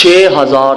6000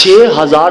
6000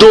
2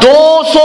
200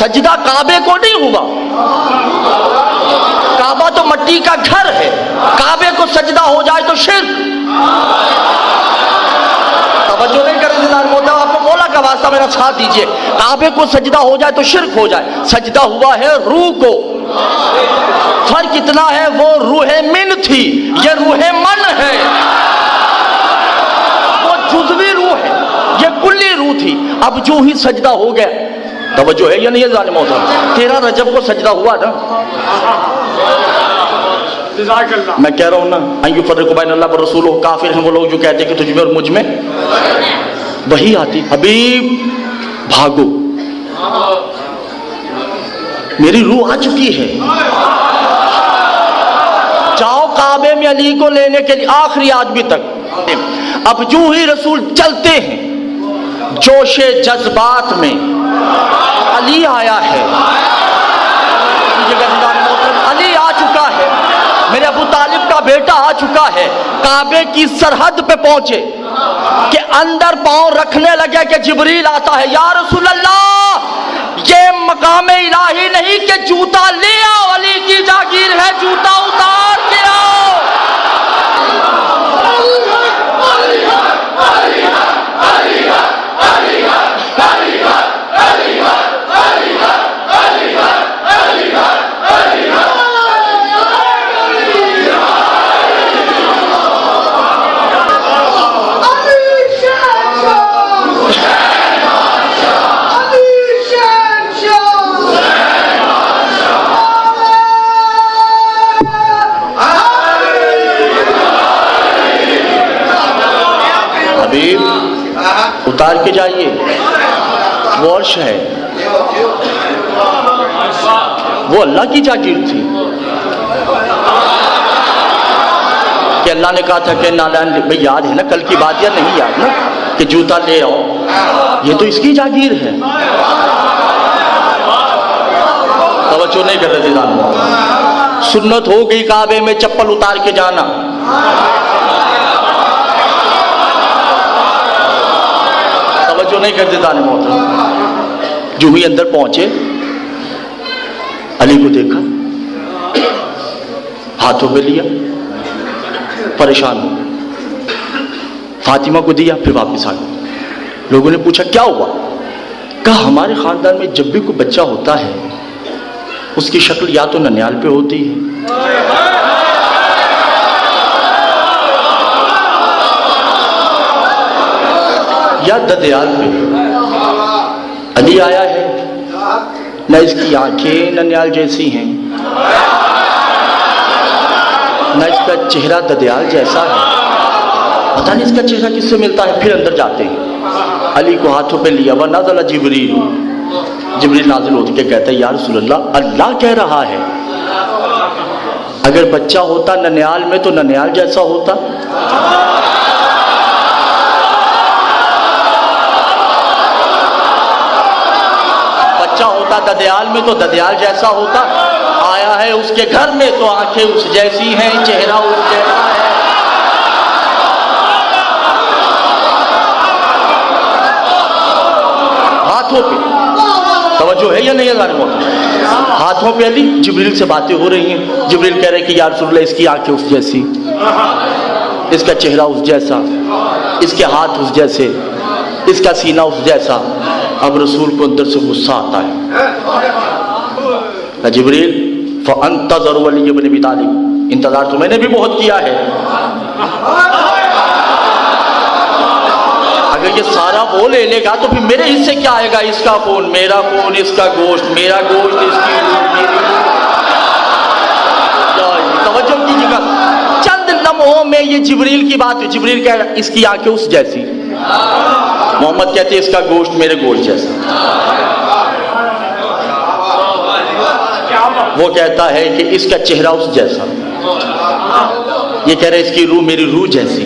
सजदा काबे को नहीं हुआ, काबा तो मट्टी का घर है, काबे को सजदा हो जाए तो शिर्क। तवज्जो नहीं कर रहे मोहतरम, आपको बोला का वास्ता मेरा साथ दीजिए, काबे को सजदा हो जाए तो शिर्क हो जाए। सजदा हुआ है रूह को, फर्क इतना है वो रूह मिन थी, ये रूह मन है, वो जुज़वी रूह है, ये कुल्ली रूह थी। अब जो ही सजदा हो गया, तवज्जो है या नहीं है जालिम मोहतरम, 13 रजब को सजदा हुआ ना। मैं कह रहा हूं ना, अय्यु फर्रिक़ु बैन अल्लाह व रसूलुहु, काफिर हैं वो लोग जो कहते हैं कि तुझ में और मुझ में वही आती। हबीब भागो, मेरी रूह आ चुकी है, जाओ काबे में अली को लेने के लिए, आखिरी आदमी तक। अब जो ही रसूल चलते हैं, जोशे जज्बात में अली आया है, अली आ चुका है, मेरे अबू तालिब का बेटा आ चुका है। काबे की सरहद पे पहुंचे कि अंदर पांव रखने लगे कि जिब्रील आता है, या रसूल अल्लाह ये मकाम इलाही नहीं कि जूता ले आओ, अली की जागीर है, जूता उतार के आओ। उतार के जाइए, वो अर्श है, वो अल्लाह की जागीर थी कि अल्लाह ने कहा था कि नालान, भाई याद है ना कल की बात या नहीं याद ना, कि जूता ले आओ, ये तो इसकी जागीर है। तवज्जो नहीं कर रहे थे, सुन्नत हो गई काबे में चप्पल उतार के जाना। जो नहीं कर देता ने मोहतरम, जो ही अंदर पहुंचे, अली को देखा, हाथों पे लिया, परेशान हो, फातिमा को दिया, फिर वापस आ गए। लोगों ने पूछा क्या हुआ? कहा हमारे खानदान में जब भी कोई बच्चा होता है, उसकी शक्ल या तो ननियाल पे होती है या ददयाल पे। अली आया है, न इसकी आंखें ननियाल जैसी हैं, न इसका चेहरा ददयाल जैसा है, पता नहीं इसका चेहरा किससे मिलता है। फिर अंदर जाते हैं, अली को हाथों पे लिया, वह नाज़ल जिब्रील, जिब्रील नाजिल होते के कहता है या रसूल अल्लाह, अल्लाह कह रहा है अगर बच्चा होता ननियाल में तो ननियाल जैसा होता, होता ददयाल में तो ददयाल जैसा होता। आया है उसके घर में तो आंखें उस जैसी हैं, चेहरा उस जैसा है। हाथों पे तवज्जो है या नहीं है? हाथों पे अली, जिब्रील से बातें हो रही हैं। जिब्रील कह रहे कि या रसूल अल्लाह इसकी आंखें उस जैसी, इसका चेहरा उस जैसा, इसके हाथ उस जैसे, इसका सीना उस जैसा। अब रसूल को अंदर से गुस्सा आता है। जिब्रील फ़अंतज़िरु अली इब्न अबी तालिब, इंतजार तो मैंने भी बहुत किया है, अगर ये सारा वो ले लेगा तो फिर मेरे हिस्से क्या आएगा? इसका खून मेरा खून, इसका गोश्त मेरा गोश्त, इसकी तवज्जो कीजिएगा। चंद लम्हों में ये जिब्रील की बात है। जिब्रील कह रहा इसकी आंखें उस जैसी, मोहम्मद कहते हैं इसका गोश्त मेरे गोश्त जैसा। वो कहता है कि इसका चेहरा उस जैसा, ये कह रहे इसकी रूह मेरी रूह जैसी।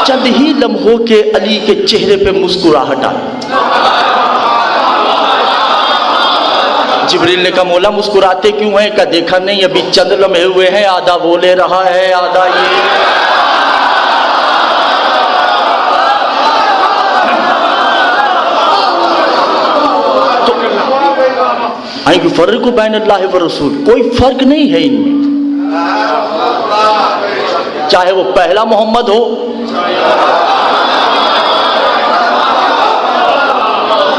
चंद ही लम्हों के अली के चेहरे पे मुस्कुराहट आई। जिब्रील ने कहा मौला मुस्कुराते क्यों हैं? का देखा नहीं अभी चंद लम्हे हुए हैं, आधा वो ले रहा है आधा ये। नुफर्रिकु बैन अल्लाह व रसूल, कोई फर्क नहीं है इनमें, चाहे वो पहला मोहम्मद हो,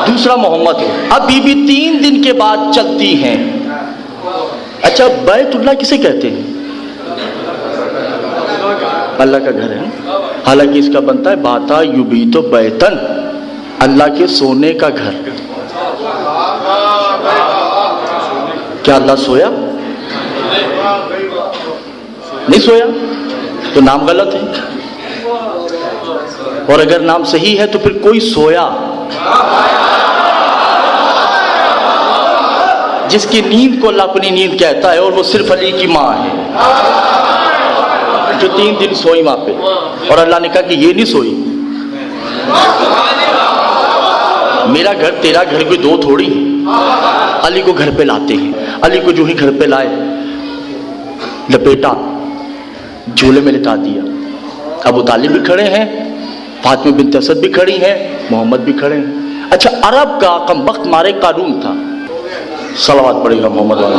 दूसरा मोहम्मद हो। अब बीबी 3 दिन के बाद चलती हैं। अच्छा, बैतुल्लाह किसे कहते हैं? अल्लाह का घर है, हालांकि इसका बनता है बाता युबीतो बैतन, अल्लाह के सोने का घर। क्या अल्लाह सोया? नहीं सोया, तो नाम गलत है। और अगर नाम सही है तो फिर कोई सोया, जिसकी नींद को अल्लाह अपनी नींद कहता है, और वो सिर्फ अली की माँ है जो 3 दिन सोई वहां पे, और अल्लाह ने कहा कि ये नहीं सोई। मेरा घर तेरा घर कोई दो थोड़ी है। अली को घर पे लाते हैं, अली को जो ही घर पे लाए, लपेटा, झूले में लिटा दिया। अबू तालिब भी खड़े हैं, फातिमा बिन्त असद भी खड़ी हैं, मोहम्मद भी खड़े हैं। अच्छा, अरब का कमबख्त मारे कानून था, सलावत पड़ेगा मोहम्मद वाला।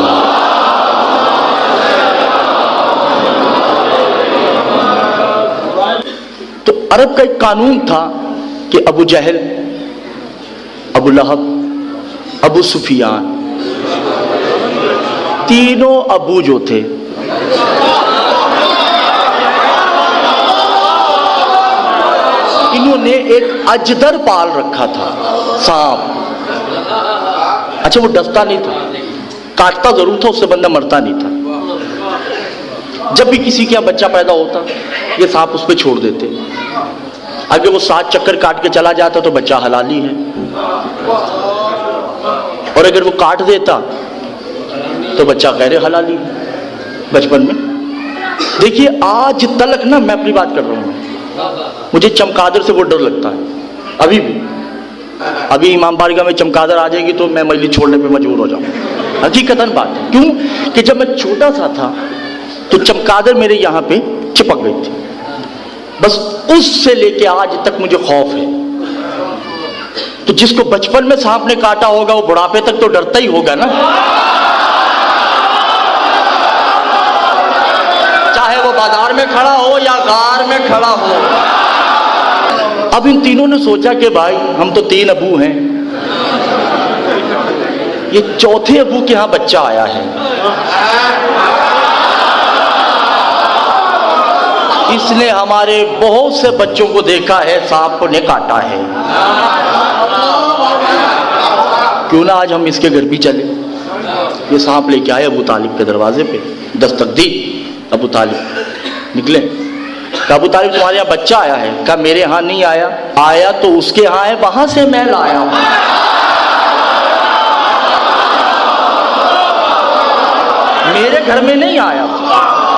तो अरब का एक कानून था कि अबू जहल, अबू लहब, अबू सुफियान, तीनों अबू जो थे, इन्होंने एक अजदर पाल रखा था, सांप। अच्छा, वो डसता नहीं था, काटता जरूर था, उससे बंदा मरता नहीं था। जब भी किसी के यहाँ बच्चा पैदा होता, ये सांप उस पर छोड़ देते। अगर वो 7 चक्कर काट के चला जाता तो बच्चा हलाली है, और अगर वो काट देता तो बच्चा गैर हलाली है। बचपन में देखिए, आज तलक ना, मैं अपनी बात कर रहा हूँ, मुझे चमगादड़ से बहुत डर लगता है अभी भी। अभी इमाम बारगाह में चमगादड़ आ जाएगी तो मैं मजलिस छोड़ने पे मजबूर हो जाऊँ, हकीकतन बात है। क्यों कि जब मैं छोटा सा था तो चमगादड़ मेरे यहाँ पे चिपक गई थी, बस उससे लेके आज तक मुझे खौफ है। तो जिसको बचपन में सांप ने काटा होगा वो बुढ़ापे तक तो डरता ही होगा ना, चाहे वो बाजार में खड़ा हो या गार में खड़ा हो। अब इन तीनों ने सोचा कि भाई हम तो 3 अबू हैं, ये चौथे अबू के यहां बच्चा आया है, इसने हमारे बहुत से बच्चों को देखा है, सांप ने काटा है, क्यों ना आज हम इसके घर भी चले। ये सांप लेके आए अबू तालिब के दरवाजे पे, दस्तक दी। अबू तालिब निकले, कहा अबू तालिब तुम्हारे यहाँ बच्चा आया है? कहा मेरे यहाँ नहीं आया, आया तो उसके यहाँ है, वहां से मैं लाया हूं। मेरे घर में नहीं आया।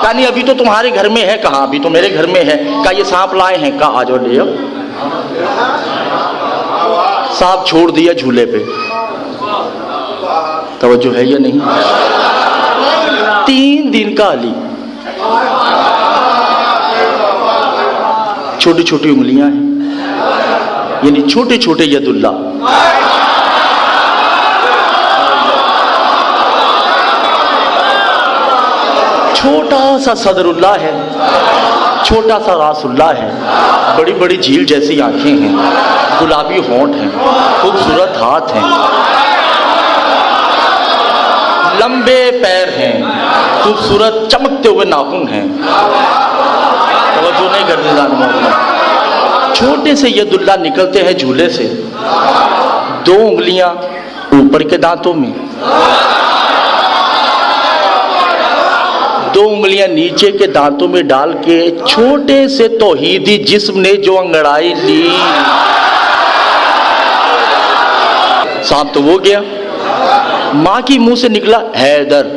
कहा नहीं, अभी तो तुम्हारे घर में है। कहा अभी तो मेरे घर में है। कहा ये सांप लाए हैं? कहा आ जाओ ले आओ। सांप छोड़ दिया झूले पे, तवज्जो है या नहीं? 3 दिन का अली, छोटी छोटी उंगलियां हैं, यानी छोटे छोटे यदुल्ला, छोटा सा सदरुल्लाह है, छोटा सा रासुल्लाह है, बड़ी बड़ी झील जैसी आंखें हैं, गुलाबी होंठ हैं, खूबसूरत हाथ हैं, लंबे पैर हैं, खूबसूरत चमकते हुए नाखून हैं। तवज्जो नहीं करते जानवर। छोटे से यदुल्ला निकलते हैं झूले से, 2 उंगलियां ऊपर के दांतों में, 2 उंगलियां नीचे के दांतों में डाल के छोटे से तौहीदी जिस्म ने जो अंगड़ाई ली, सांप तो वो गया। मां की मुंह से निकला हैदर।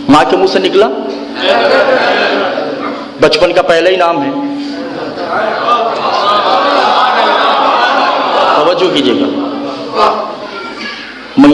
मां के मुंह से निकला, बचपन का पहला ही नाम है। तवज्जो कीजिएगा।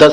10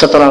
17